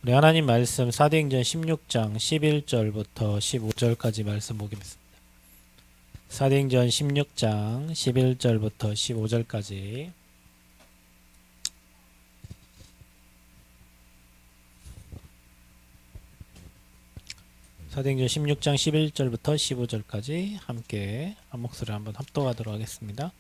우리 하나님 말씀 사도행전 16장 11절부터 15절까지 말씀 보겠습니다. 사도행전 16장 11절부터 15절까지. 사도행전 16장 11절부터 15절까지 함께 한 목소리 한번 합독하도록 하겠습니다.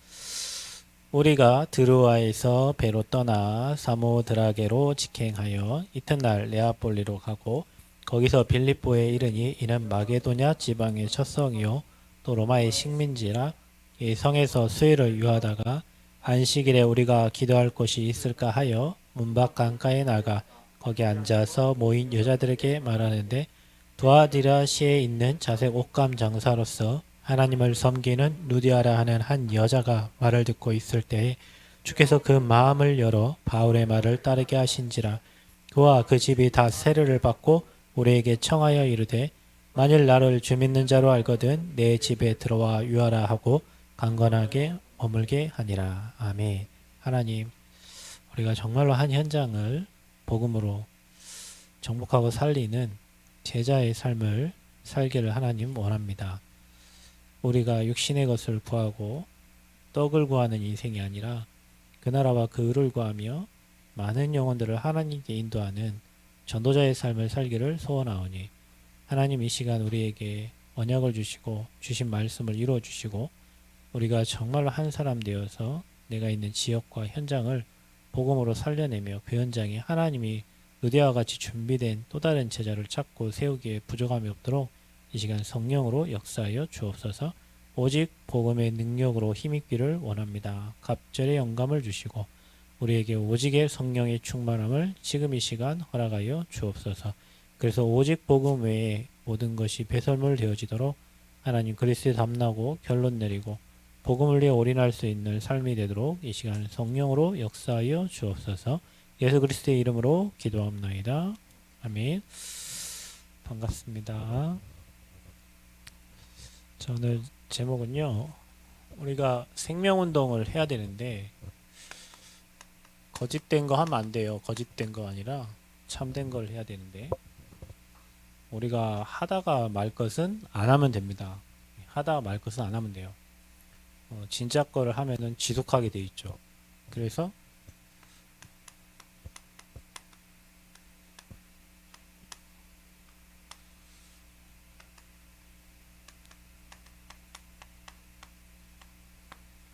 우리가 드로아에서 배로 떠나 사모드라게로 직행하여 이튿날 네아폴리로 가고 거기서 빌립보에 이르니 이는 마게도냐 지방의 첫 성이요 또 로마의 식민지라. 이 성에서 수일을 유하다가 안식일에 우리가 기도할 곳이 있을까 하여 문밖 강가에 나가 거기 앉아서 모인 여자들에게 말하는데, 두아디라시에 있는 자색 옷감 장사로서 하나님을 섬기는 누디아라 하는 한 여자가 말을 듣고 있을 때에 주께서 그 마음을 열어 바울의 말을 따르게 하신지라. 그와 그 집이 다 세례를 받고 우리에게 청하여 이르되, 만일 나를 주 믿는 자로 알거든 내 집에 들어와 유하라 하고 강건하게 머물게 하니라. 아멘. 하나님, 우리가 정말로 한 현장을 복음으로 정복하고 살리는 제자의 삶을 살기를 하나님 원합니다. 우리가 육신의 것을 구하고 떡을 구하는 인생이 아니라 그 나라와 그 의를 구하며 많은 영혼들을 하나님께 인도하는 전도자의 삶을 살기를 소원하오니, 하나님 이 시간 우리에게 언약을 주시고 주신 말씀을 이루어 주시고 우리가 정말로 한 사람 되어서 내가 있는 지역과 현장을 복음으로 살려내며 그 현장에 하나님이 누디아와 같이 준비된 또 다른 제자를 찾고 세우기에 부족함이 없도록 이 시간 성령으로 역사하여 주옵소서. 오직 복음의 능력으로 힘입기를 원합니다. 갑절의 영감을 주시고 우리에게 오직의 성령의 충만함을 지금 이 시간 허락하여 주옵소서. 그래서 오직 복음 외에 모든 것이 배설물 되어지도록 하나님 그리스도에 담나고 결론 내리고 복음을 위해 올인할 수 있는 삶이 되도록 이 시간 성령으로 역사하여 주옵소서. 예수 그리스도의 이름으로 기도합나이다. 아멘. 반갑습니다. 오늘 제목은요, 우리가 생명운동을 해야 되는데 거짓된 거 하면 안 돼요. 거짓된 거 아니라 참된 걸 해야 되는데, 우리가 하다가 말 것은 안 하면 됩니다. 하다가 말 것은 안 하면 돼요. 진짜 거를 하면은 지속하게 돼 있죠. 그래서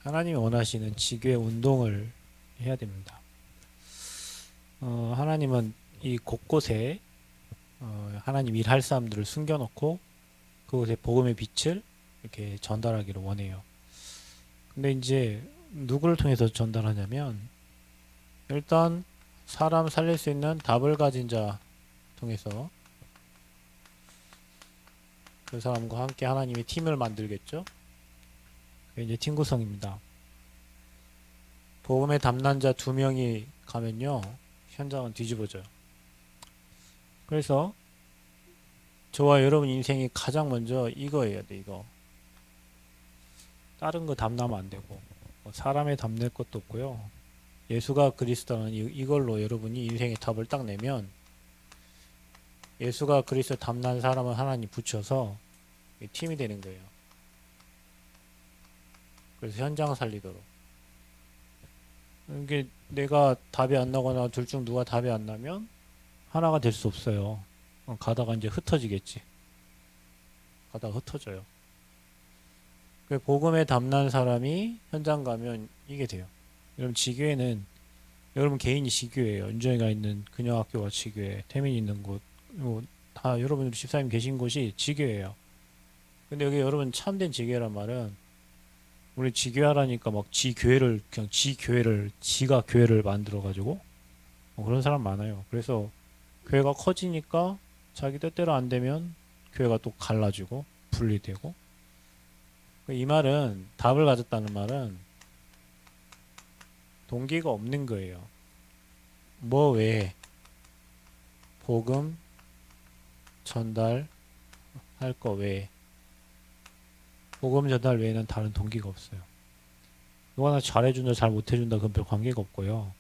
하나님이 원하시는 지교의 운동을 해야 됩니다. 하나님은 이 곳곳에 하나님 일할 사람들을 숨겨놓고 그곳에 복음의 빛을 이렇게 전달하기를 원해요. 근데 이제 누구를 통해서 전달하냐면, 일단 사람 살릴 수 있는 답을 가진 자 통해서 그 사람과 함께 하나님이 팀을 만들겠죠. 그게 이제 팀 구성입니다. 복음의 담난자 2명이 가면요, 현장은 뒤집어져요. 그래서 저와 여러분 인생이 가장 먼저 이거예요. 이거. 다른 거 담나면 안 되고, 사람의 답낼 것도 없고요. 예수가 그리스도는 이걸로 여러분이 인생의 답을 딱 내면, 예수가 그리스도 담난 사람을 하나님 붙여서 팀이 되는 거예요. 그래서 현장 살리도록. 이게 내가 답이 안 나거나 둘 중 누가 답이 안 나면 하나가 될 수 없어요. 가다가 이제 흩어지겠지. 가다가 흩어져요. 그 복음에 담난 사람이 현장 가면 이게 돼요. 여러분 지교회는 여러분 개인이 지교회예요. 은정이가 있는 그녀학교가 지교회, 태민이 있는 곳, 다 여러분 집사님 계신 곳이 지교회예요. 근데 여기 여러분 참된 지교회란 말은, 우리 지교회라니까 막 지교회를 그냥 지교회를 지가 교회를 만들어 가지고 그런 사람 많아요. 그래서 교회가 커지니까 자기 뜻대로 안 되면 교회가 또 갈라지고 분리되고. 이 말은, 답을 가졌다는 말은 동기가 없는 거예요. 뭐 외에 복음 전달할 거 외에, 복음 전달 외에는 다른 동기가 없어요. 누가 나 잘해준다 잘 못해준다 그건 별 관계가 없고요.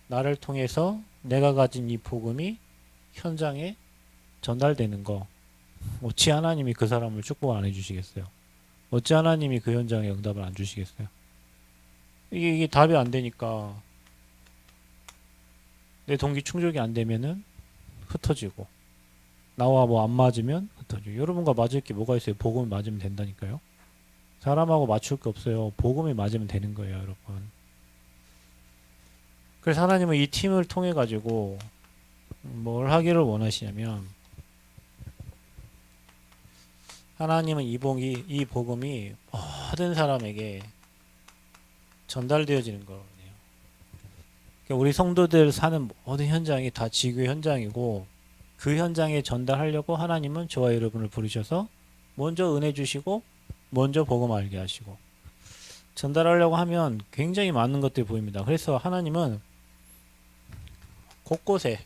나를 통해서 내가 가진 이 복음이 현장에 전달되는 거, 어찌 하나님이 그 사람을 축복 안 해주시겠어요? 어찌 하나님이 그 현장에 응답을 안 주시겠어요? 이게 답이 안 되니까 내 동기 충족이 안 되면은 흩어지고, 나와 뭐 안 맞으면 흩어지고. 여러분과 맞을 게 뭐가 있어요? 복음이 맞으면 된다니까요. 사람하고 맞출 게 없어요. 복음이 맞으면 되는 거예요, 여러분. 그래서 하나님은 이 팀을 통해 가지고 뭘 하기를 원하시냐면, 하나님은 이 복음이 모든 사람에게 전달되어지는 거예요. 그러니까 우리 성도들 사는 모든 현장이 다 지구의 현장이고, 그 현장에 전달하려고 하나님은 저와 여러분을 부르셔서 먼저 은혜 주시고 먼저 복음 알게 하시고, 전달하려고 하면 굉장히 많은 것들이 보입니다. 그래서 하나님은 곳곳에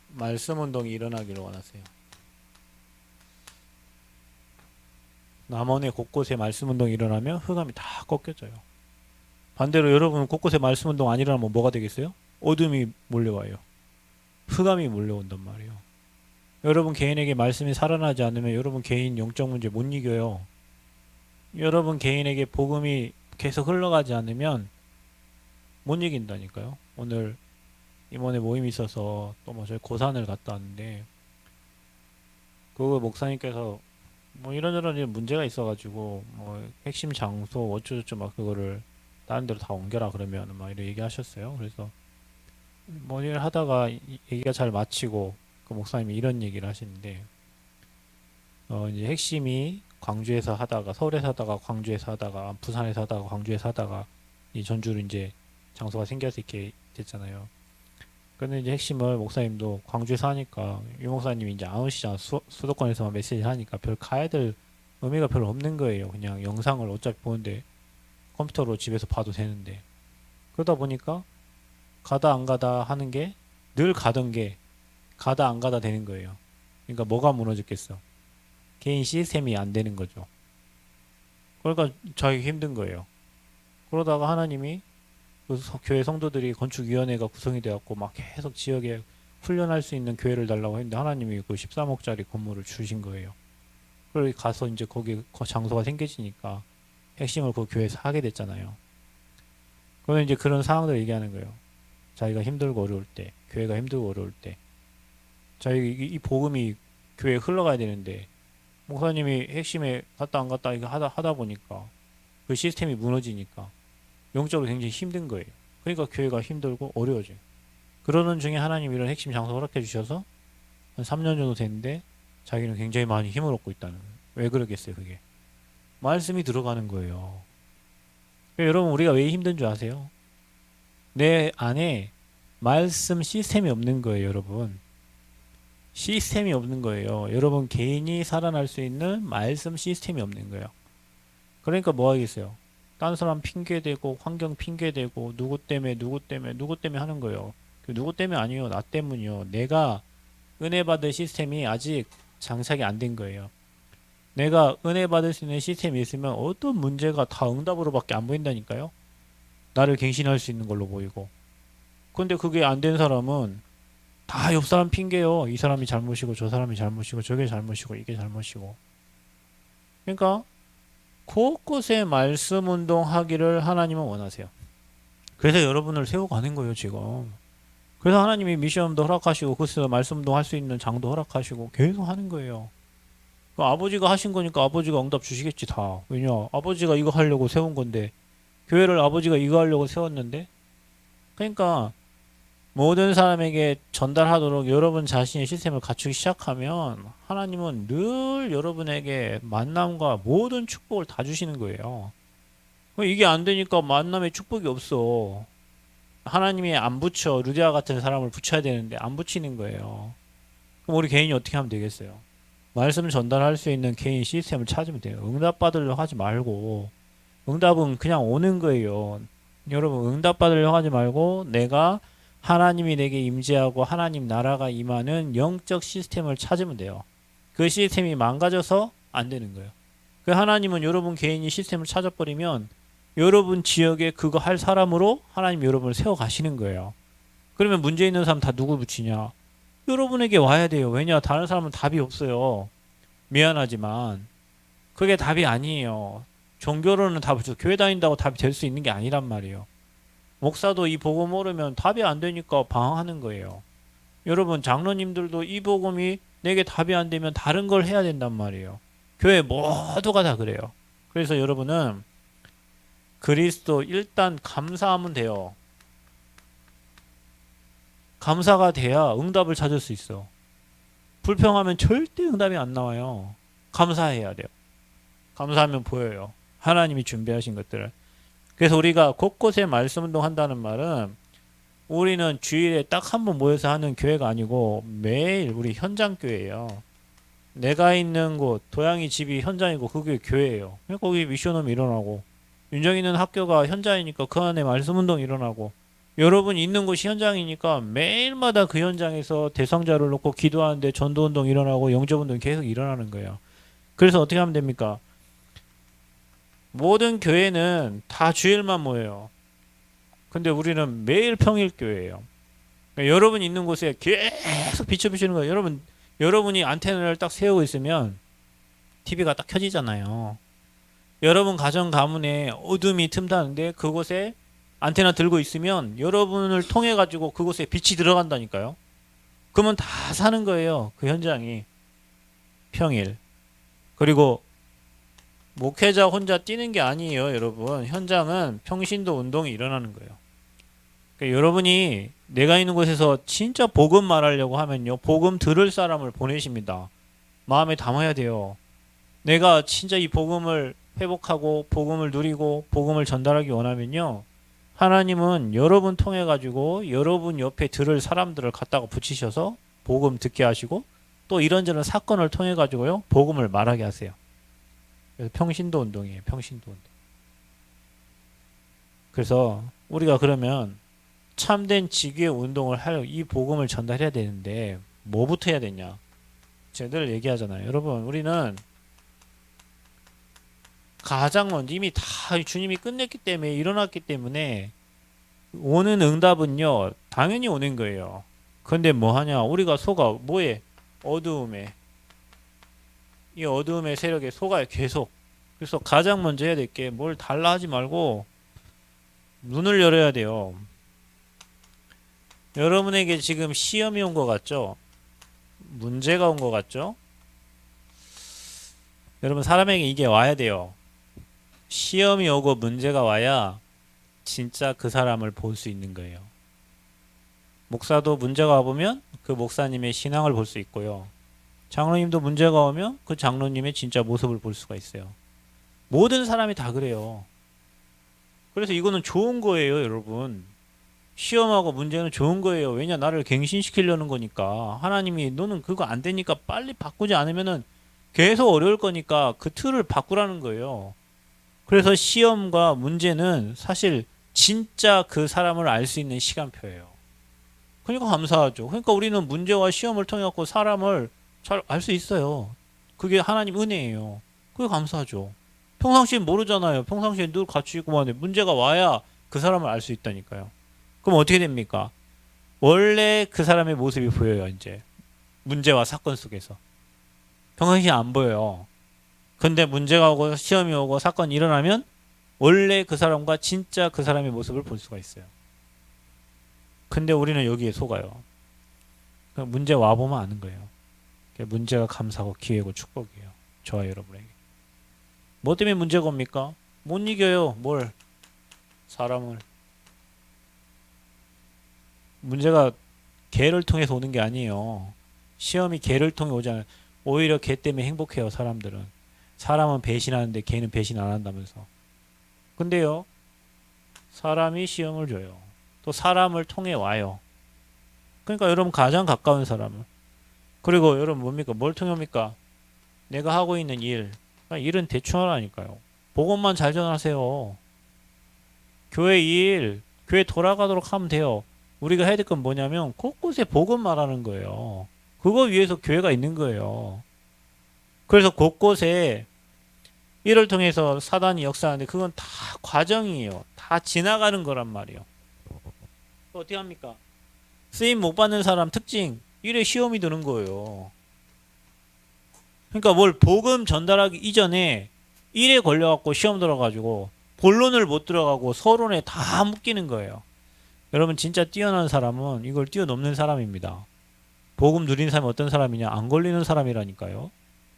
말씀 운동이 일어나기를 원하세요. 남원의 곳곳에 말씀 운동이 일어나면 흑암이 다 꺾여져요. 반대로 여러분 곳곳에 말씀 운동 안 일어나면 뭐가 되겠어요? 어둠이 몰려와요. 흑암이 몰려온단 말이에요. 여러분 개인에게 말씀이 살아나지 않으면 여러분 개인 영적 문제 못 이겨요. 여러분 개인에게 복음이 계속 흘러가지 않으면 못 이긴다니까요. 오늘 이번에 모임이 있어서 또 뭐 저희 고산을 갔다 왔는데, 그 목사님께서 뭐 이런저런 문제가 있어가지고 뭐 핵심 장소 어쩌고저쩌고 막 그거를 다른 데로 다 옮겨라 그러면 막 이렇게 얘기하셨어요. 그래서 뭐 일 하다가 얘기가 잘 마치고 그 목사님이 이런 얘기를 하시는데, 이제 핵심이 광주에서 하다가 서울에서 하다가 광주에서 하다가 부산에서 하다가 광주에서 하다가 이 전주로 이제 장소가 생겨서 이렇게 됐잖아요. 근데 이제 핵심을 목사님도 광주에서 하니까 유 목사님이 이제 안 오시잖아. 수도권에서만 메시지를 하니까 별 가야 될 의미가 별로 없는 거예요. 그냥 영상을 어차피 보는데 컴퓨터로 집에서 봐도 되는데, 그러다 보니까 가다 안 가다 하는 게 늘 가던 게 가다 안 가다 되는 거예요. 그러니까 뭐가 무너졌겠어? 개인 시스템이 안 되는 거죠. 그러니까 자기 힘든 거예요. 그러다가 하나님이 그 교회 성도들이 건축위원회가 구성이 되었고 막 계속 지역에 훈련할 수 있는 교회를 달라고 했는데, 하나님이 그 13억짜리 건물을 주신 거예요. 그리고 가서 이제 거기 장소가 생겨지니까 핵심을 그 교회에서 하게 됐잖아요. 그러면 이제 그런 상황들을 얘기하는 거예요. 자기가 힘들고 어려울 때, 교회가 힘들고 어려울 때, 자기 이 복음이 교회에 흘러가야 되는데 목사님이 핵심에 갔다 안 갔다 이거 하다 보니까 그 시스템이 무너지니까 영적으로 굉장히 힘든 거예요. 그러니까 교회가 힘들고 어려워져요. 그러는 중에 하나님이 이런 핵심 장소 허락해 주셔서 한 3년 정도 됐는데 자기는 굉장히 많이 힘을 얻고 있다는 거예요. 왜 그러겠어요? 그게 말씀이 들어가는 거예요. 그러니까 여러분, 우리가 왜 힘든 줄 아세요? 내 안에 말씀 시스템이 없는 거예요. 여러분, 시스템이 없는 거예요. 여러분 개인이 살아날 수 있는 말씀 시스템이 없는 거예요. 그러니까 뭐 하겠어요? 딴 사람 핑계대고 환경 핑계대고 누구 때문에 하는 거예요. 누구 때문에 아니요, 나 때문이요. 내가 은혜 받을 시스템이 아직 장착이 안 된 거예요. 내가 은혜 받을 수 있는 시스템이 있으면 어떤 문제가 다 응답으로밖에 안 보인다니까요. 나를 갱신할 수 있는 걸로 보이고. 근데 그게 안 된 사람은 다 옆 사람 핑계요. 이 사람이 잘못이고 저 사람이 잘못이고 저게 잘못이고 이게 잘못이고. 그러니까 곳곳에 말씀 운동하기를 하나님은 원하세요. 그래서 여러분을 세워가는 거예요, 지금. 그래서 하나님이 미션도 허락하시고 그래서 말씀 운동할 수 있는 장도 허락하시고 계속 하는 거예요. 아버지가 하신 거니까 아버지가 응답 주시겠지 다. 왜냐? 아버지가 이거 하려고 세운 건데, 교회를 아버지가 이거 하려고 세웠는데. 그러니까 모든 사람에게 전달하도록 여러분 자신의 시스템을 갖추기 시작하면 하나님은 늘 여러분에게 만남과 모든 축복을 다 주시는 거예요. 이게 안 되니까 만남의 축복이 없어. 하나님이 안 붙여 루디아 같은 사람을 붙여야 되는데 안 붙이는 거예요. 그럼 우리 개인이 어떻게 하면 되겠어요? 말씀 전달할 수 있는 개인 시스템을 찾으면 돼요. 응답 받으려고 하지 말고, 응답은 그냥 오는 거예요. 여러분, 응답 받으려고 하지 말고 내가 하나님이 내게 임재하고 하나님 나라가 임하는 영적 시스템을 찾으면 돼요. 그 시스템이 망가져서 안 되는 거예요. 그 하나님은 여러분 개인이 시스템을 찾아버리면 여러분 지역에 그거 할 사람으로 하나님 여러분을 세워 가시는 거예요. 그러면 문제 있는 사람 다 누구 붙이냐? 여러분에게 와야 돼요. 왜냐? 다른 사람은 답이 없어요. 미안하지만 그게 답이 아니에요. 종교로는 답을 줘. 교회 다닌다고 답이 될 수 있는 게 아니란 말이에요. 목사도 이 복음 모르면 답이 안 되니까 방황하는 거예요. 여러분 장로님들도 이 복음이 내게 답이 안 되면 다른 걸 해야 된단 말이에요. 교회 모두가 다 그래요. 그래서 여러분은 그리스도 일단 감사하면 돼요. 감사가 돼야 응답을 찾을 수 있어. 불평하면 절대 응답이 안 나와요. 감사해야 돼요. 감사하면 보여요. 하나님이 준비하신 것들을. 그래서 우리가 곳곳에 말씀 운동한다는 말은 우리는 주일에 딱 한 번 모여서 하는 교회가 아니고 매일 우리 현장 교회예요. 내가 있는 곳, 도양이 집이 현장이고 그게 교회예요. 거기 미션홈이 일어나고 윤정이는 학교가 현장이니까 그 안에 말씀 운동이 일어나고 여러분 있는 곳이 현장이니까 매일마다 그 현장에서 대상자를 놓고 기도하는데 전도 운동 일어나고 영접 운동 계속 일어나는 거예요. 그래서 어떻게 하면 됩니까? 모든 교회는 다 주일만 모여요. 근데 우리는 매일 평일 교회예요. 그러니까 여러분 있는 곳에 계속 비춰주시는 거예요. 여러분이 안테나를 딱 세우고 있으면 TV가 딱 켜지잖아요. 여러분 가정 가문에 어둠이 틈타는데 그곳에 안테나 들고 있으면 여러분을 통해 가지고 그곳에 빛이 들어간다니까요. 그러면 다 사는 거예요. 그 현장이 평일. 그리고 목회자 혼자 뛰는 게 아니에요, 여러분. 현장은 평신도 운동이 일어나는 거예요. 그러니까 여러분이 내가 있는 곳에서 진짜 복음 말하려고 하면요, 복음 들을 사람을 보내십니다. 마음에 담아야 돼요. 내가 진짜 이 복음을 회복하고 복음을 누리고 복음을 전달하기 원하면요, 하나님은 여러분 통해 가지고 여러분 옆에 들을 사람들을 갖다가 붙이셔서 복음 듣게 하시고 또 이런저런 사건을 통해 가지고요, 복음을 말하게 하세요. 그래서 평신도 운동이에요. 평신도 운동. 그래서 우리가 그러면 참된 지교의 운동을 할 이 복음을 전달해야 되는데 뭐부터 해야 되냐? 제가 늘 얘기하잖아요. 여러분, 우리는 가장 먼저 이미 다 주님이 끝냈기 때문에 일어났기 때문에 오는 응답은요, 당연히 오는 거예요. 근데 뭐 하냐? 우리가 속아 뭐에? 어두움에. 이 어두움의 세력에 속아요, 계속. 그래서 가장 먼저 해야 될 게 뭘 달라 하지 말고 눈을 열어야 돼요. 여러분에게 지금 시험이 온 것 같죠? 문제가 온 것 같죠? 여러분, 사람에게 이게 와야 돼요. 시험이 오고 문제가 와야 진짜 그 사람을 볼 수 있는 거예요. 목사도 문제가 와보면 그 목사님의 신앙을 볼 수 있고요. 장로님도 문제가 오면 그 장로님의 진짜 모습을 볼 수가 있어요. 모든 사람이 다 그래요. 그래서 이거는 좋은 거예요, 여러분. 시험하고 문제는 좋은 거예요. 왜냐, 나를 갱신시키려는 거니까. 하나님이 너는 그거 안 되니까 빨리 바꾸지 않으면은 계속 어려울 거니까 그 틀을 바꾸라는 거예요. 그래서 시험과 문제는 사실 진짜 그 사람을 알 수 있는 시간표예요. 그러니까 감사하죠. 그러니까 우리는 문제와 시험을 통해 갖고 사람을 잘 알 수 있어요. 그게 하나님 은혜예요. 그게 감사하죠. 평상시엔 모르잖아요. 평상시엔 늘 같이 있고만 해. 문제가 와야 그 사람을 알 수 있다니까요. 그럼 어떻게 됩니까? 원래 그 사람의 모습이 보여요, 이제. 문제와 사건 속에서. 평상시에 안 보여요. 근데 문제가 오고 시험이 오고 사건이 일어나면 원래 그 사람과 진짜 그 사람의 모습을 볼 수가 있어요. 근데 우리는 여기에 속아요. 문제 와보면 아는 거예요. 문제가 감사고 기회고 축복이에요. 저와 여러분에게. 뭐 때문에 문제가 옵니까? 못 이겨요. 뭘? 사람을. 문제가 개를 통해서 오는 게 아니에요. 시험이 개를 통해 오지 않아요. 오히려 개 때문에 행복해요, 사람들은. 사람은 배신하는데 개는 배신 안 한다면서. 근데요, 사람이 시험을 줘요. 또 사람을 통해 와요. 그러니까 여러분 가장 가까운 사람을. 그리고 여러분 뭡니까? 뭘 통해 옵니까? 내가 하고 있는 일. 그러니까 일은 대충 하라니까요. 복음만 잘 전하세요. 교회 일, 교회 돌아가도록 하면 돼요. 우리가 해야 될 건 뭐냐면 곳곳에 복음 말하는 거예요. 그거 위해서 교회가 있는 거예요. 그래서 곳곳에 이를 통해서 사단이 역사하는데 그건 다 과정이에요. 다 지나가는 거란 말이에요. 어떻게 합니까? 쓰임 못 받는 사람 특징 이래 시험이 드는 거예요. 그러니까 뭘 복음 전달하기 이전에 일에 걸려갖고 시험 들어가지고 본론을 못 들어가고 서론에 다 묶이는 거예요. 여러분 진짜 뛰어난 사람은 이걸 뛰어넘는 사람입니다. 복음 누리는 사람이 어떤 사람이냐? 안 걸리는 사람이라니까요.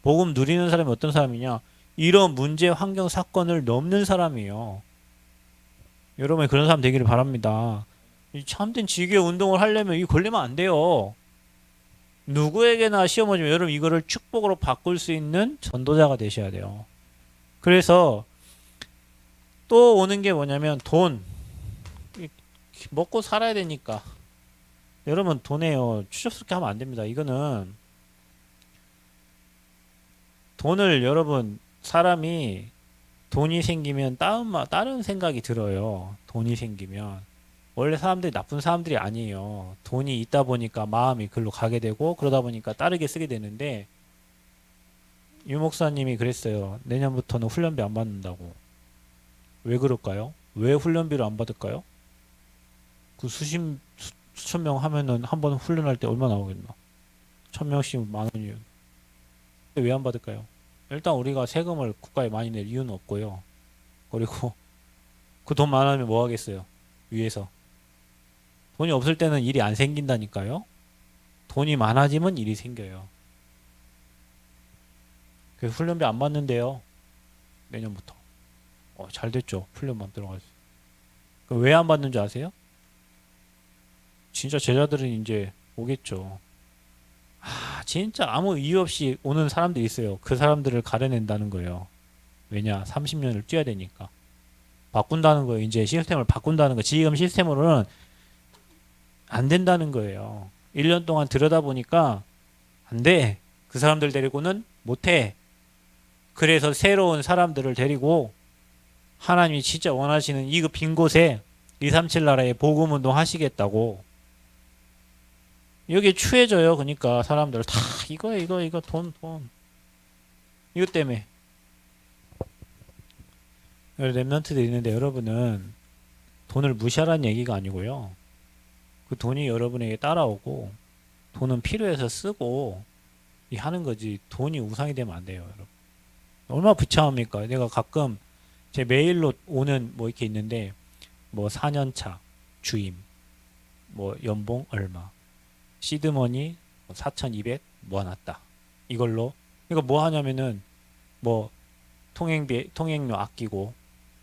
복음 누리는 사람이 어떤 사람이냐? 이런 문제, 환경, 사건을 넘는 사람이에요. 여러분이 그런 사람 되기를 바랍니다. 이 참된 지교 운동을 하려면 이 걸리면 안 돼요. 누구에게나 시험 오지만 여러분 이거를 축복으로 바꿀 수 있는 전도자가 되셔야 돼요. 그래서 또 오는 게 뭐냐면 돈. 먹고 살아야 되니까. 여러분 돈에요. 추접스럽게 하면 안 됩니다. 이거는 돈을 여러분 사람이 돈이 생기면 다른 생각이 들어요. 돈이 생기면. 원래 사람들이 나쁜 사람들이 아니에요. 돈이 있다 보니까 마음이 글로 가게 되고 그러다 보니까 따르게 쓰게 되는데 유 목사님이 그랬어요. 내년부터는 훈련비 안 받는다고. 왜 그럴까요? 왜 훈련비를 안 받을까요? 그 수천 명 하면은 한 번 훈련할 때 얼마 나오겠나? 1,000명씩 10,000원이요. 왜 안 받을까요? 일단 우리가 세금을 국가에 많이 낼 이유는 없고요. 그리고 그 돈 많으면 뭐 하겠어요? 위에서. 돈이 없을 때는 일이 안 생긴다니까요. 돈이 많아지면 일이 생겨요. 그래서 훈련비 안 받는데요. 내년부터. 잘 됐죠. 훈련만 들어가지. 왜 안 받는 줄 아세요? 진짜 제자들은 이제 오겠죠. 진짜 아무 이유 없이 오는 사람들이 있어요. 그 사람들을 가려낸다는 거예요. 왜냐? 30년을 뛰어야 되니까. 바꾼다는 거예요. 이제 시스템을 바꾼다는 거. 지금 시스템으로는 안 된다는 거예요. 1년 동안 들여다보니까 안 돼. 그 사람들 데리고는 못 해. 그래서 새로운 사람들을 데리고 하나님이 진짜 원하시는 이 빈 곳에 237 나라에 복음 운동 하시겠다고. 여기 추해져요. 그러니까 사람들 다 이거 돈. 이것 때문에. 랩런트들이 있는데 여러분은 돈을 무시하라는 얘기가 아니고요. 그 돈이 여러분에게 따라오고 돈은 필요해서 쓰고 하는 거지 돈이 우상이 되면 안 돼요. 여러분. 얼마나 비참합니까? 내가 가끔 제 메일로 오는 뭐 이렇게 있는데 뭐 4년차 주임 뭐 연봉 얼마 시드머니 4,200 모아놨다. 이걸로 이거 뭐 하냐면은 뭐 통행료 아끼고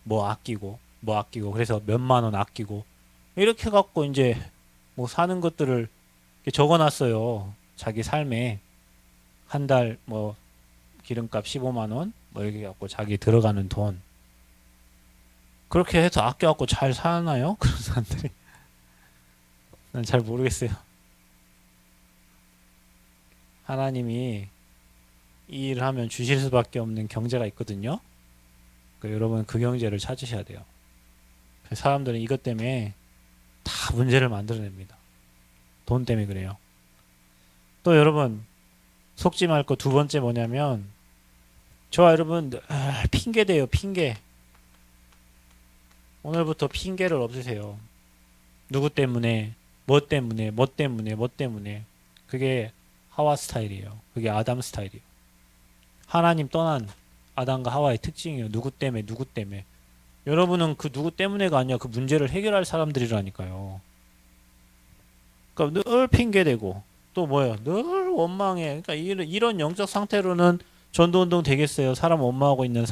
뭐 아끼고 그래서 몇만 원 아끼고 이렇게 갖고 이제 뭐 사는 것들을 적어놨어요. 자기 삶에 한 달 뭐 기름값 15만 원 뭐 이렇게 갖고 자기 들어가는 돈 그렇게 해서 아껴갖고 잘 사나요? 그런 사람들이 난 잘 모르겠어요. 하나님이 이 일을 하면 주실 수밖에 없는 경제가 있거든요. 여러분 그 경제를 찾으셔야 돼요. 사람들은 이것 때문에 다 문제를 만들어냅니다. 돈 때문에 그래요. 또 여러분 속지 말 거 두 번째 뭐냐면 저와 여러분 핑계대요. 핑계. 오늘부터 핑계를 없으세요. 누구 때문에 뭐 때문에 그게 하와 스타일이에요. 그게 아담 스타일이에요. 하나님 떠난 아담과 하와의 특징이에요. 누구 때문에 여러분은 그 누구 때문에가 아니야. 그 문제를 해결할 사람들이라니까요. 그러니까 늘 핑계대고 또 뭐예요? 늘 원망해. 그러니까 이런 영적 상태로는 전도운동 되겠어요. 사람 원망하고 있는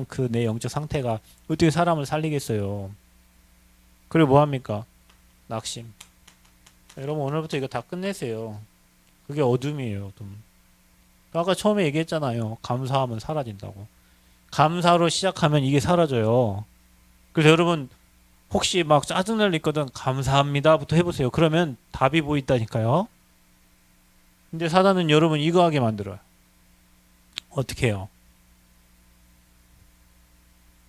그 내 영적 상태가 어떻게 사람을 살리겠어요. 그리고 뭐합니까? 낙심. 여러분 오늘부터 이거 다 끝내세요. 그게 어둠이에요. 어둠. 아까 처음에 얘기했잖아요. 감사하면 사라진다고. 감사로 시작하면 이게 사라져요. 그래서 여러분 혹시 막 짜증날 일 있거든 감사합니다부터 해보세요. 그러면 답이 보인다니까요. 근데 사단은 여러분 이거 하게 만들어요. 어떻게 해요?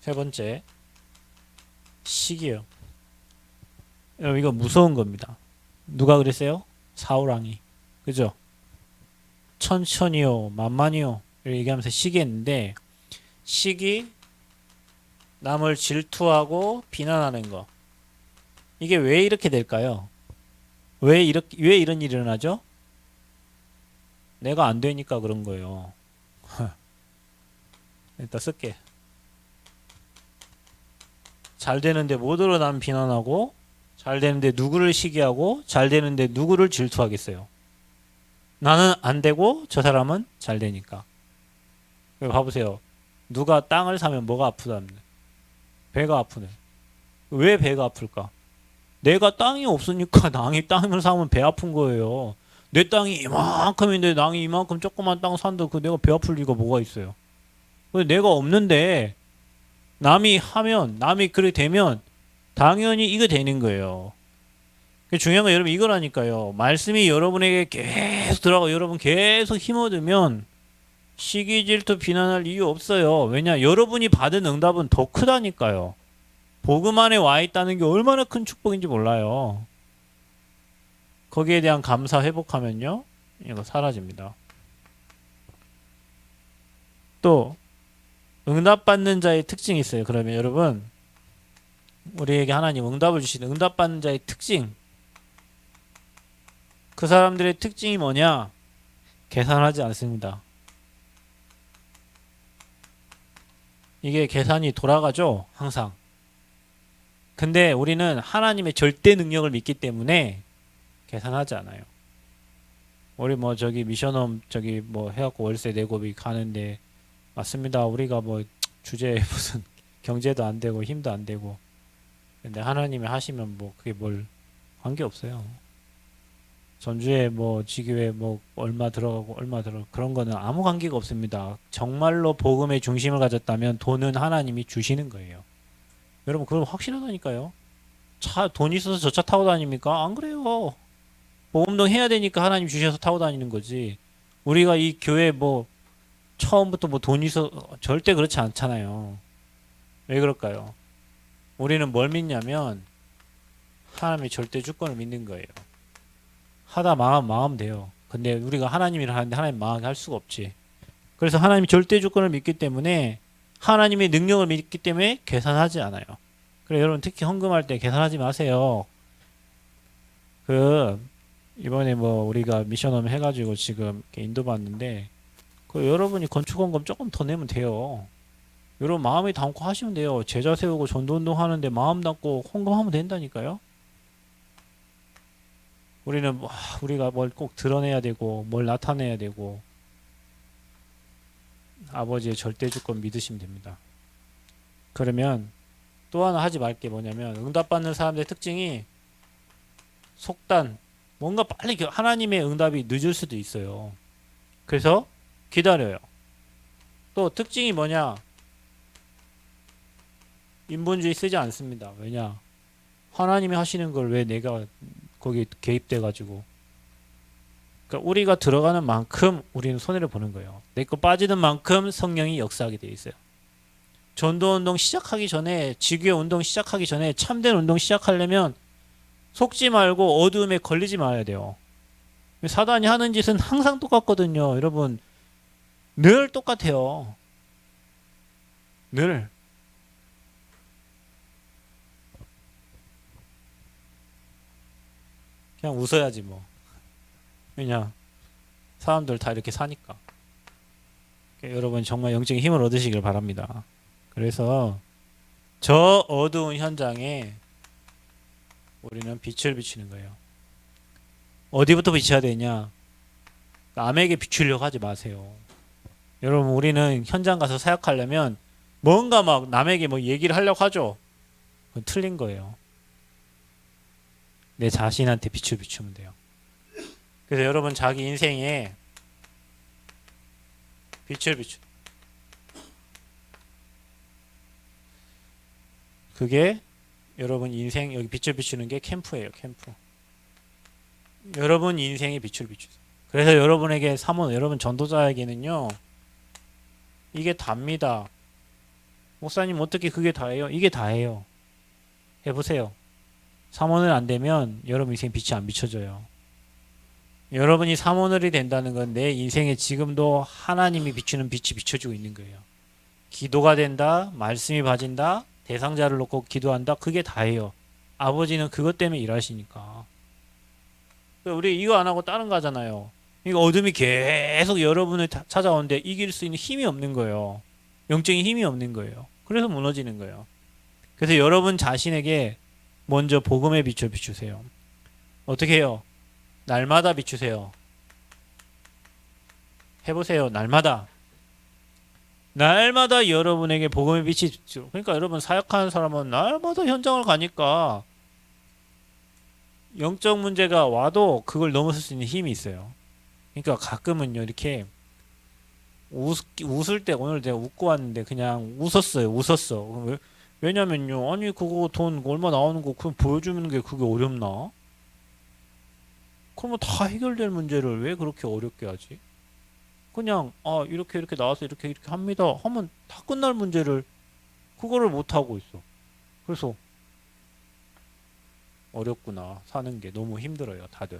세 번째 시기요. 여러분 이거 무서운 겁니다. 누가 그랬어요? 사울왕이. 그죠? 천천히요 만만히요 이렇게 얘기하면서 시기했는데 시기 남을 질투하고 비난하는 거 이게 왜 이렇게 될까요? 왜 이런 일이 일어나죠? 내가 안 되니까 그런 거예요. 일단 쓸게. 잘 되는데 못 일어나면 비난하고, 잘 되는데 누구를 시기하고, 잘 되는데 누구를 질투하겠어요. 나는 안 되고 저 사람은 잘 되니까. 봐보세요. 누가 땅을 사면 뭐가 아프답니다. 배가 아프네. 왜 배가 아플까? 내가 땅이 없으니까 땅을 사면 배 아픈 거예요. 내 땅이 이만큼인데 낭이 이만큼 조그만 땅 산다. 그 내가 배 아플 리가 뭐가 있어요. 내가 없는데 남이 하면 남이 그렇게 되면 당연히 이거 되는 거예요. 중요한 건 여러분 이거라니까요. 말씀이 여러분에게 계속 들어가고 여러분 계속 힘어들면 시기 질투 비난할 이유 없어요. 왜냐 여러분이 받은 응답은 더 크다니까요. 복음 안에 와 있다는 게 얼마나 큰 축복인지 몰라요. 거기에 대한 감사 회복하면요 이거 사라집니다. 또 응답받는 자의 특징이 있어요. 그러면 여러분 우리에게 하나님 응답을 주시는 응답받는 자의 특징, 그 사람들의 특징이 뭐냐? 계산하지 않습니다. 이게 계산이 돌아가죠 항상. 근데 우리는 하나님의 절대 능력을 믿기 때문에 계산하지 않아요. 우리 뭐 저기 미션홈 저기 뭐 해갖고 월세 내고비 가는데 맞습니다. 우리가 뭐 주제에 무슨 경제도 안 되고 힘도 안 되고 근데 하나님이 하시면 뭐 그게 뭘 관계 없어요. 전주에 뭐 지교에 뭐 얼마 들어가고 얼마 들어 그런 거는 아무 관계가 없습니다. 정말로 복음의 중심을 가졌다면 돈은 하나님이 주시는 거예요. 여러분 그건 확실하다니까요. 돈 있어서 저 차 타고 다닙니까? 안 그래요. 보험동 해야 되니까 하나님 주셔서 타고 다니는 거지. 우리가 이 교회 뭐 처음부터 뭐 돈 있어 절대 그렇지 않잖아요. 왜 그럴까요? 우리는 뭘 믿냐면 하나님의 절대 주권을 믿는 거예요. 하다 망하면 돼요. 근데 우리가 하나님이라 하는데 하나님 망하게 할 수가 없지. 그래서 하나님이 절대 주권을 믿기 때문에 하나님의 능력을 믿기 때문에 계산하지 않아요. 그래 여러분 특히 헌금할 때 계산하지 마세요. 이번에 뭐 우리가 미션홈 해가지고 지금 인도받는데 여러분이 건축헌금 조금 더 내면 돼요. 여러분 마음에 담고 하시면 돼요. 제자 세우고 전도운동 하는데 마음 담고 헌금하면 된다니까요. 우리가 뭘 꼭 드러내야 되고 뭘 나타내야 되고 아버지의 절대 주권 믿으시면 됩니다. 그러면 또 하나 하지 말 게 뭐냐면 응답받는 사람들의 특징이 속단 뭔가 빨리 하나님의 응답이 늦을 수도 있어요. 그래서 기다려요. 또 특징이 뭐냐? 인본주의 쓰지 않습니다. 왜냐? 하나님이 하시는 걸 왜 내가 거기 개입돼 가지고 그러니까 우리가 들어가는 만큼 우리는 손해를 보는 거예요. 내 거 빠지는 만큼 성령이 역사하게 돼 있어요. 전도운동 시작하기 전에 지교회 운동 시작하기 전에 참된 운동 시작하려면 속지 말고 어두움에 걸리지 말아야 돼요. 사단이 하는 짓은 항상 똑같거든요. 여러분 늘 똑같아요. 늘. 그냥 웃어야지 뭐. 왜냐 사람들 다 이렇게 사니까. 여러분 정말 영적인 힘을 얻으시길 바랍니다. 그래서 저 어두운 현장에 우리는 빛을 비추는 거예요. 어디부터 비춰야 되냐? 남에게 비추려고 하지 마세요. 여러분 우리는 현장 가서 사역하려면 뭔가 막 남에게 뭐 얘기를 하려고 하죠. 그건 틀린 거예요. 내 자신한테 빛을 비추면 돼요. 그래서 여러분 자기 인생에 빛을 비추. 그게 여러분 인생 여기 빛을 비추는 게 캠프예요. 캠프. 여러분 인생에 빛을 비추세요. 그래서 여러분에게 여러분 전도자에게는요. 이게 답니다. 목사님 어떻게 그게 다예요? 이게 다예요. 해보세요. 사모늘 안 되면 여러분 인생 빛이 안 비춰져요. 여러분이 사모늘이 된다는 건 내 인생에 지금도 하나님이 비추는 빛이 비춰지고 있는 거예요. 기도가 된다, 말씀이 봐진다, 대상자를 놓고 기도한다. 그게 다예요. 아버지는 그것 때문에 일하시니까. 우리 이거 안 하고 다른 거 하잖아요. 이거 어둠이 계속 여러분을 찾아오는데 이길 수 있는 힘이 없는 거예요. 영적인 힘이 없는 거예요. 그래서 무너지는 거예요. 그래서 여러분 자신에게 먼저 복음의 빛을 비추세요. 어떻게 해요? 날마다 비추세요. 해보세요. 날마다. 날마다 여러분에게 복음의 빛이 비추. 그러니까 여러분 사역하는 사람은 날마다 현장을 가니까 영적 문제가 와도 그걸 넘어설 수 있는 힘이 있어요. 그러니까 가끔은요 이렇게 웃을 때 오늘 내가 웃고 왔는데 그냥 웃었어. 왜냐면요 아니 그거 돈 얼마 나오는 거 그럼 보여주는 게 그게 어렵나? 그러면 다 해결될 문제를 왜 그렇게 어렵게 하지? 그냥 이렇게 나와서 이렇게 합니다 하면 다 끝날 문제를 그거를 못 하고 있어. 그래서 어렵구나. 사는 게 너무 힘들어요 다들.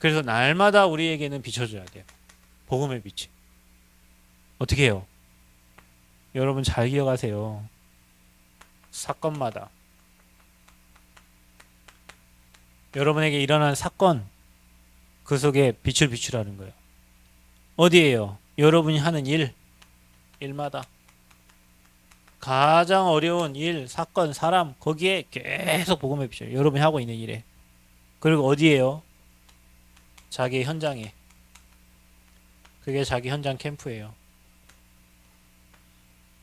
그래서 날마다 우리에게는 비춰줘야 돼요. 복음의 빛이. 어떻게 해요? 여러분 잘 기억하세요. 사건마다 여러분에게 일어난 사건 그 속에 빛을 비추라는 거예요. 어디에요? 여러분이 하는 일마다 가장 어려운 일, 사건, 사람 거기에 계속 복음의 빛을 여러분이 하고 있는 일에. 그리고 어디에요? 자기 현장에. 그게 자기 현장 캠프예요.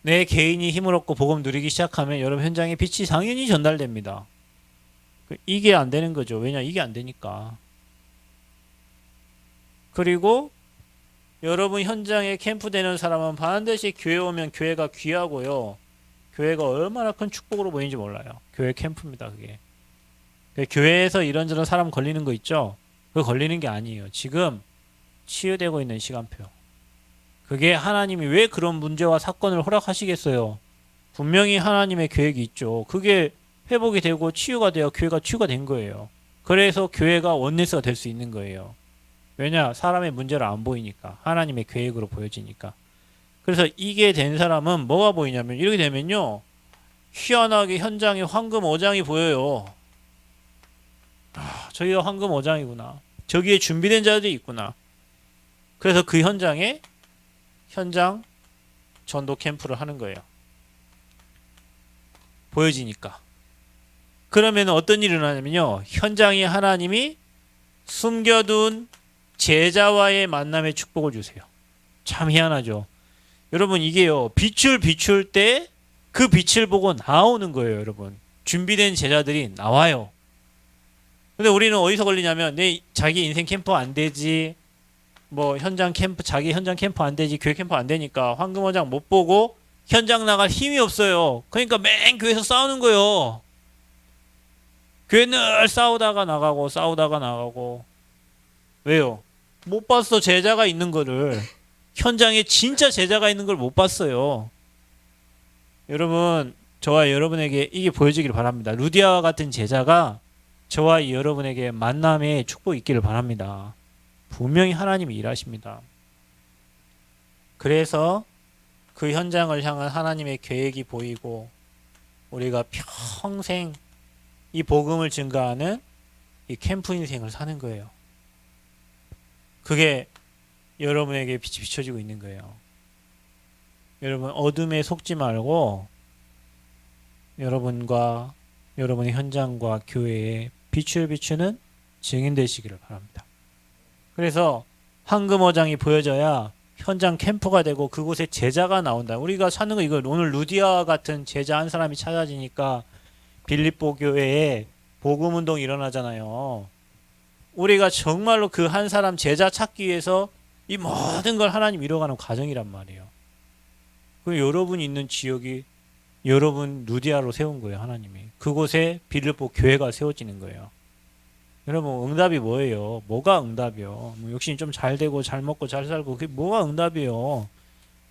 내 개인이 힘을 얻고 복음 누리기 시작하면 여러분 현장에 빛이 당연히 전달됩니다. 이게 안 되는 거죠. 왜냐? 이게 안 되니까. 그리고 여러분 현장에 캠프 되는 사람은 반드시 교회 오면 교회가 귀하고요. 교회가 얼마나 큰 축복으로 보이는지 몰라요. 교회 캠프입니다. 그게. 교회에서 이런저런 사람 걸리는 거 있죠? 그거 걸리는 게 아니에요. 지금 치유되고 있는 시간표. 그게 하나님이 왜 그런 문제와 사건을 허락하시겠어요? 분명히 하나님의 계획이 있죠. 그게 회복이 되고 치유가 되어 교회가 치유가 된 거예요. 그래서 교회가 원네스가 될 수 있는 거예요. 왜냐? 사람의 문제를 안 보이니까. 하나님의 계획으로 보여지니까. 그래서 이게 된 사람은 뭐가 보이냐면 이렇게 되면요. 희한하게 현장에 황금 5장이 보여요. 저기가 황금 5장이구나. 저기에 준비된 자들이 있구나. 그래서 그 현장에 현장 전도 캠프를 하는 거예요. 보여지니까. 그러면 어떤 일이 일어나냐면요. 현장에 하나님이 숨겨둔 제자와의 만남의 축복을 주세요. 참 희한하죠. 여러분 이게요. 빛을 비출 때 그 빛을 보고 나오는 거예요. 여러분. 준비된 제자들이 나와요. 근데 우리는 어디서 걸리냐면 자기 인생 캠프 안 되지. 뭐 현장 캠프 자기 현장 캠프 안 되지. 교회 캠프 안 되니까 황금어장 못 보고 현장 나갈 힘이 없어요. 그러니까 맨 교회에서 싸우는 거예요. 교회 늘 싸우다가 나가고 왜요? 못 봤어. 제자가 있는 거를. 현장에 진짜 제자가 있는 걸 못 봤어요. 여러분 저와 여러분에게 이게 보여지길 바랍니다. 루디아와 같은 제자가 저와 여러분에게 만남의 축복이 있기를 바랍니다. 분명히 하나님이 일하십니다. 그래서 그 현장을 향한 하나님의 계획이 보이고 우리가 평생 이 복음을 증가하는 이 캠프 인생을 사는 거예요. 그게 여러분에게 빛이 비춰지고 있는 거예요. 여러분 어둠에 속지 말고 여러분과 여러분의 현장과 교회에 빛을 비추는 증인 되시기를 바랍니다. 그래서 황금어장이 보여져야 현장 캠프가 되고 그곳에 제자가 나온다. 우리가 사는 거 이거 오늘 루디아 같은 제자 한 사람이 찾아지니까 빌립보 교회에 복음운동이 일어나잖아요. 우리가 정말로 그 한 사람 제자 찾기 위해서 이 모든 걸 하나님 이뤄가는 과정이란 말이에요. 그 여러분이 있는 지역이 여러분 루디아로 세운 거예요. 하나님이. 그곳에 빌립보 교회가 세워지는 거예요. 여러분 응답이 뭐예요? 뭐가 응답이요? 뭐 역시 좀 잘 되고 잘 먹고 잘 살고 그게 뭐가 응답이요?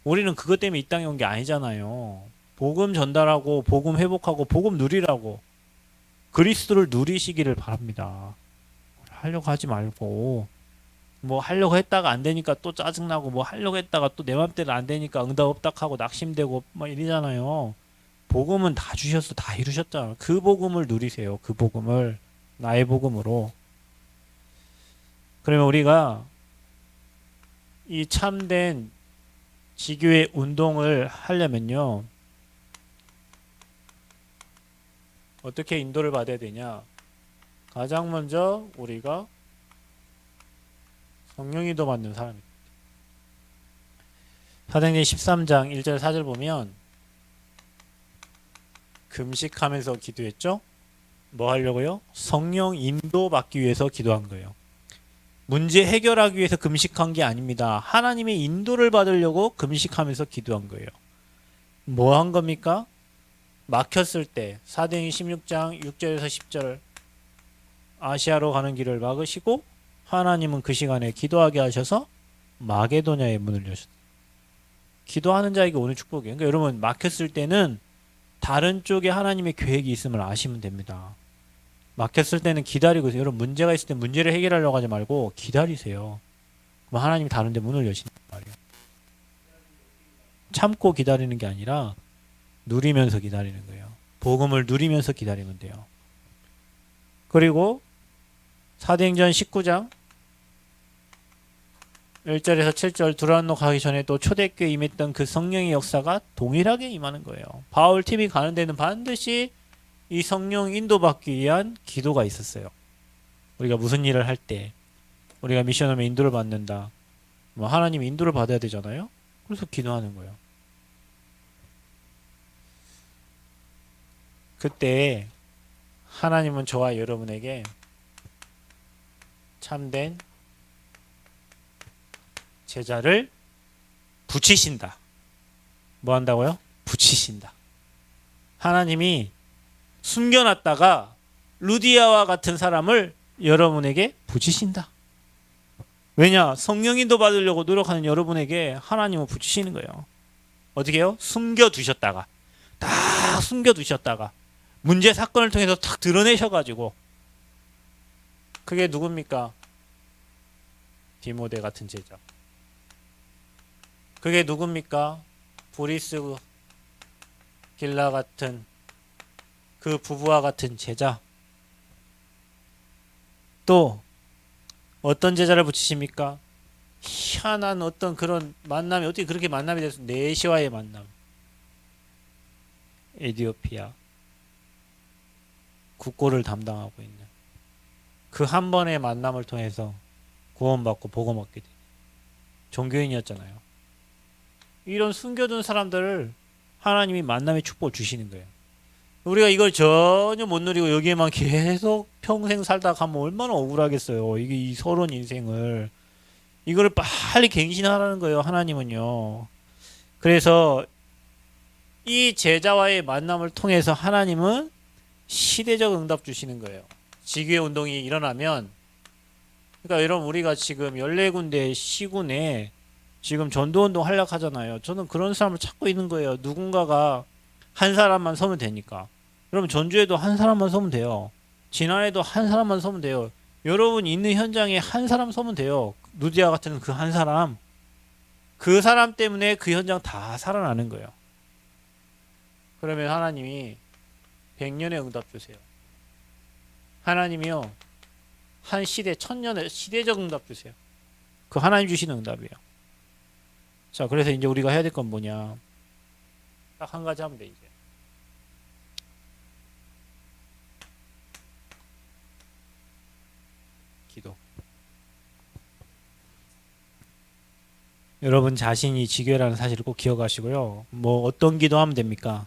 우리는 그것 때문에 이 땅에 온 게 아니잖아요. 복음 전달하고 복음 회복하고 복음 누리라고 그리스도를 누리시기를 바랍니다. 하려고 하지 말고 뭐 하려고 했다가 안 되니까 또 짜증나고 뭐 하려고 했다가 또 내 맘대로 안 되니까 응답 없다 하고 낙심되고 막 이러잖아요. 복음은 다 주셨어. 다 이루셨잖아요. 그 복음을 누리세요. 그 복음을 나의 복음으로. 그러면 우리가 이 참된 지교의 운동을 하려면요, 어떻게 인도를 받아야 되냐? 가장 먼저 우리가 성령인도 받는 사람입니다. 사도행전 13장 1절 4절 보면 금식하면서 기도했죠? 뭐 하려고요? 성령 인도 받기 위해서 기도한 거예요. 문제 해결하기 위해서 금식한 게 아닙니다. 하나님의 인도를 받으려고 금식하면서 기도한 거예요. 뭐 한 겁니까? 막혔을 때 사도행전 16장 6절에서 10절 아시아로 가는 길을 막으시고 하나님은 그 시간에 기도하게 하셔서 마게도냐의 문을 여셨어요. 기도하는 자에게 오는 축복이에요. 그러니까 여러분 막혔을 때는 다른 쪽에 하나님의 계획이 있음을 아시면 됩니다. 막혔을 때는 기다리고 있어요. 여러분 문제가 있을 때 문제를 해결하려고 하지 말고 기다리세요. 그럼 하나님이 다른 데 문을 여신단 말이에요. 참고 기다리는 게 아니라 누리면서 기다리는 거예요. 복음을 누리면서 기다리면 돼요. 그리고 사도행전 19장 1절에서 7절 두란노 가기 전에 또 초대교회에 임했던 그 성령의 역사가 동일하게 임하는 거예요. 바울 팀이 가는 데는 반드시 이 성령 인도받기 위한 기도가 있었어요. 우리가 무슨 일을 할 때 우리가 미션하면 인도를 받는다. 뭐 하나님 인도를 받아야 되잖아요. 그래서 기도하는 거예요. 그때 하나님은 저와 여러분에게 참된 제자를 붙이신다. 뭐 한다고요? 붙이신다. 하나님이 숨겨놨다가 루디아와 같은 사람을 여러분에게 붙이신다. 왜냐? 성령인도 받으려고 노력하는 여러분에게 하나님은 붙이시는 거예요. 어떻게 해요? 숨겨두셨다가 딱 숨겨두셨다가 문제 사건을 통해서 탁 드러내셔가지고 그게 누굽니까? 디모데 같은 제자. 그게 누굽니까? 브리스 길라 같은 그 부부와 같은 제자. 또 어떤 제자를 붙이십니까? 희한한 어떤 그런 만남이 어떻게 그렇게 만남이 됐어? 네시와의 만남. 에디오피아 국고를 담당하고 있는 그 한 번의 만남을 통해서 구원받고 복음 얻게 된 종교인이었잖아요. 이런 숨겨둔 사람들을 하나님이 만남의 축복을 주시는 거예요. 우리가 이걸 전혀 못 누리고 여기에만 계속 평생 살다 가면 얼마나 억울하겠어요. 이게 이 서러운 인생을. 이거를 빨리 갱신하라는 거예요. 하나님은요. 그래서 이 제자와의 만남을 통해서 하나님은 시대적 응답 주시는 거예요. 지교의 운동이 일어나면, 그러니까 여러분 우리가 지금 14군데 시군에 지금 전도운동 하려고 하잖아요. 저는 그런 사람을 찾고 있는 거예요. 누군가가 한 사람만 서면 되니까. 여러분 전주에도 한 사람만 서면 돼요. 지난해도 한 사람만 서면 돼요. 여러분 있는 현장에 한 사람 서면 돼요. 누디아 같은 그 한 사람. 그 사람 때문에 그 현장 다 살아나는 거예요. 그러면 하나님이 100년의 응답 주세요. 하나님이요. 한 시대, 1000년의 시대적 응답 주세요. 그 하나님 주시는 응답이에요. 자, 그래서 이제 우리가 해야 될 건 뭐냐. 딱 한 가지 하면 돼, 이제. 기도. 여러분 자신이 지교라는 사실을 꼭 기억하시고요. 뭐 어떤 기도하면 됩니까?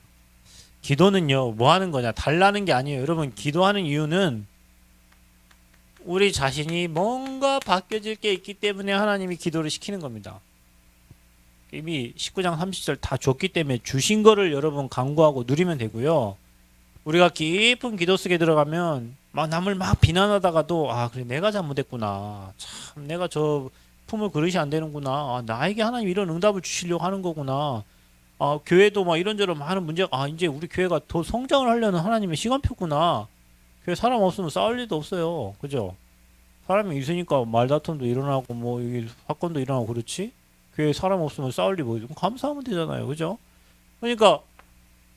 기도는요, 뭐 하는 거냐? 달라는 게 아니에요. 여러분, 기도하는 이유는 우리 자신이 뭔가 바뀌어질 게 있기 때문에 하나님이 기도를 시키는 겁니다. 이미 19장 30절 다 줬기 때문에 주신 거를 여러분 간구하고 누리면 되고요. 우리가 깊은 기도 속에 들어가면 막 남을 막 비난하다가도 아 그래 내가 잘못했구나. 참 내가 저 품을 그릇이 안 되는구나. 아, 나에게 하나님 이런 응답을 주시려고 하는 거구나. 아 교회도 막 이런저런 많은 문제가 아 이제 우리 교회가 더 성장을 하려는 하나님의 시간표구나. 교회 사람 없으면 싸울 일도 없어요. 그죠? 사람이 있으니까 말다툼도 일어나고 뭐 여기 사건도 일어나고 그렇지? 교회 사람 없으면 싸울 일 뭐 감사하면 되잖아요. 그죠? 그러니까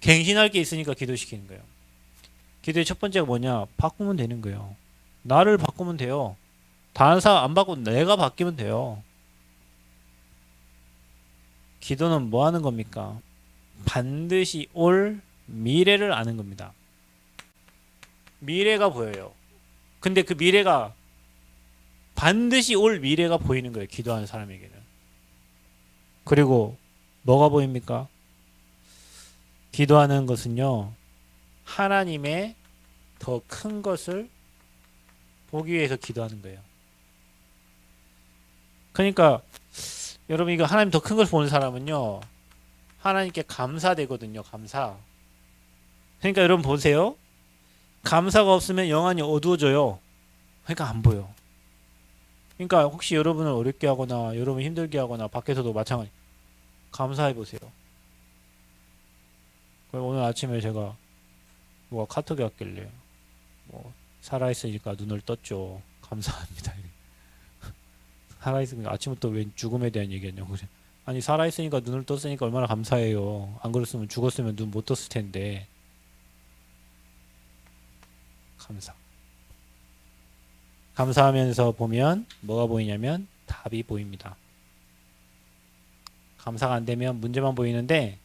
갱신할 게 있으니까 기도시키는 거예요. 기도의 첫 번째가 뭐냐? 바꾸면 되는 거예요. 나를 바꾸면 돼요. 다른 사람 안 바꾸고 내가 바뀌면 돼요. 기도는 뭐 하는 겁니까? 반드시 올 미래를 아는 겁니다. 미래가 보여요. 근데 그 미래가 반드시 올 미래가 보이는 거예요. 기도하는 사람에게는. 그리고 뭐가 보입니까? 기도하는 것은요. 하나님의 더 큰 것을 보기 위해서 기도하는 거예요. 그러니까 여러분 이거 하나님 더 큰 것을 보는 사람은요. 하나님께 감사되거든요. 감사. 그러니까 여러분 보세요. 감사가 없으면 영안이 어두워져요. 그러니까 안 보여. 그러니까 혹시 여러분을 어렵게 하거나 여러분 힘들게 하거나 밖에서도 마찬가지 감사해 보세요. 오늘 아침에 제가 뭐가 카톡이 왔길래 뭐 살아있으니까 눈을 떴죠. 감사합니다. 살아있으니까 아침부터 왜 죽음에 대한 얘기했냐고. 아니 살아있으니까 눈을 떴으니까 얼마나 감사해요. 안 그랬으면 죽었으면 눈 못 떴을 텐데. 감사. 감사하면서 보면 뭐가 보이냐면 답이 보입니다. 감사가 안 되면 문제만 보이는데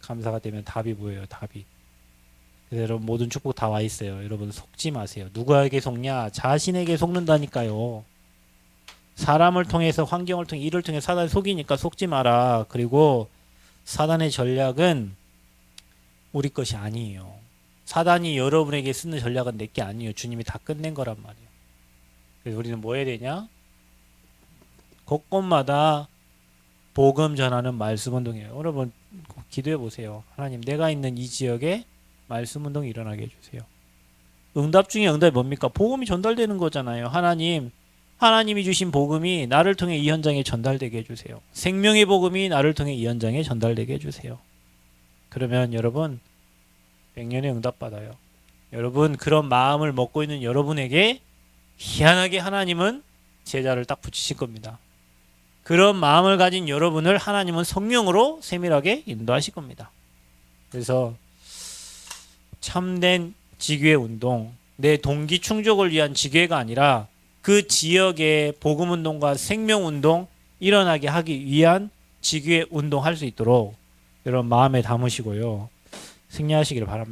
감사가 되면 답이 보여요. 답이. 그래서 여러분 모든 축복 다 와 있어요. 여러분 속지 마세요. 누구에게 속냐? 자신에게 속는다니까요. 사람을 통해서 환경을 통해 일을 통해 사단이 속이니까 속지 마라. 그리고 사단의 전략은 우리 것이 아니에요. 사단이 여러분에게 쓰는 전략은 내게 아니에요. 주님이 다 끝낸 거란 말이에요. 그래서 우리는 뭐 해야 되냐? 곳곳마다 복음 전하는 말씀 운동이에요. 여러분 기도해 보세요. 하나님 내가 있는 이 지역에 말씀 운동이 일어나게 해주세요. 응답 중에 응답이 뭡니까? 복음이 전달되는 거잖아요. 하나님이 주신 복음이 나를 통해 이 현장에 전달되게 해주세요. 생명의 복음이 나를 통해 이 현장에 전달되게 해주세요. 그러면 여러분 100년의 응답 받아요. 여러분 그런 마음을 먹고 있는 여러분에게 희한하게 하나님은 제자를 딱 붙이실 겁니다. 그런 마음을 가진 여러분을 하나님은 성령으로 세밀하게 인도하실 겁니다. 그래서 참된 지교회 운동, 내 동기 충족을 위한 지교회가 아니라 그 지역의 복음 운동과 생명 운동 일어나게 하기 위한 지교회 운동할 수 있도록 여러분 마음에 담으시고요. 승리하시기를 바랍니다.